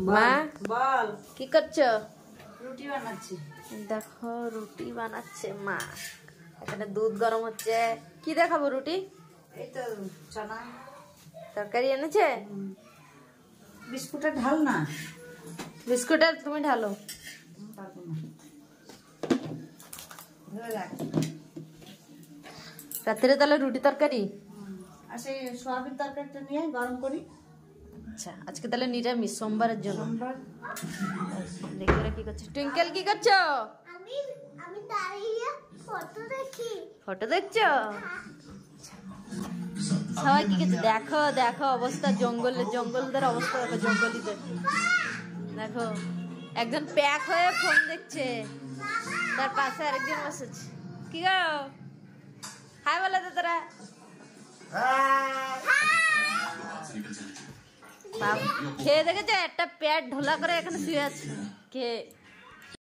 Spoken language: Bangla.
মা বল কি করছো? রুটি বানাচ্ছি। দেখো রুটি বানাচ্ছে মা। এখানে দুধ গরম হচ্ছে। কি দেখাবো রুটি? এই তো চানা তরকারি এনেছে। বিস্কুটের ঢাল না। বিস্কুটের তুমি ঢালো। পারবো না। ধরে রাখ। রাত্রে তাহলে রুটি তরকারি। আর সেই সোয়াবিন তরকারিটা নিয়ে গরম করি। আচ্ছা আজকে তাহলে নিরামিষ সোমবারের জন্য। সোমবার দেখি ওরা কি করছে। টুইঙ্কেল কি করছো? আমি আমি দাঁড়িয়ে ফটো দেখি। ফটো দেখছো? সবাই কি করছে দেখো দেখো অবস্থা। জঙ্গলদের অবস্থা দেখো। জঙ্গলিদের দেখো একজন প্যাক হয়ে ফোন দেখছে, তার পাশে আরেকজন বসেছে। কি গো হাই বলে তো তোরা। খেয়ে দেখেছে একটা প্যাট ঢোলা করে এখানে শুয়ে আছে খেয়ে।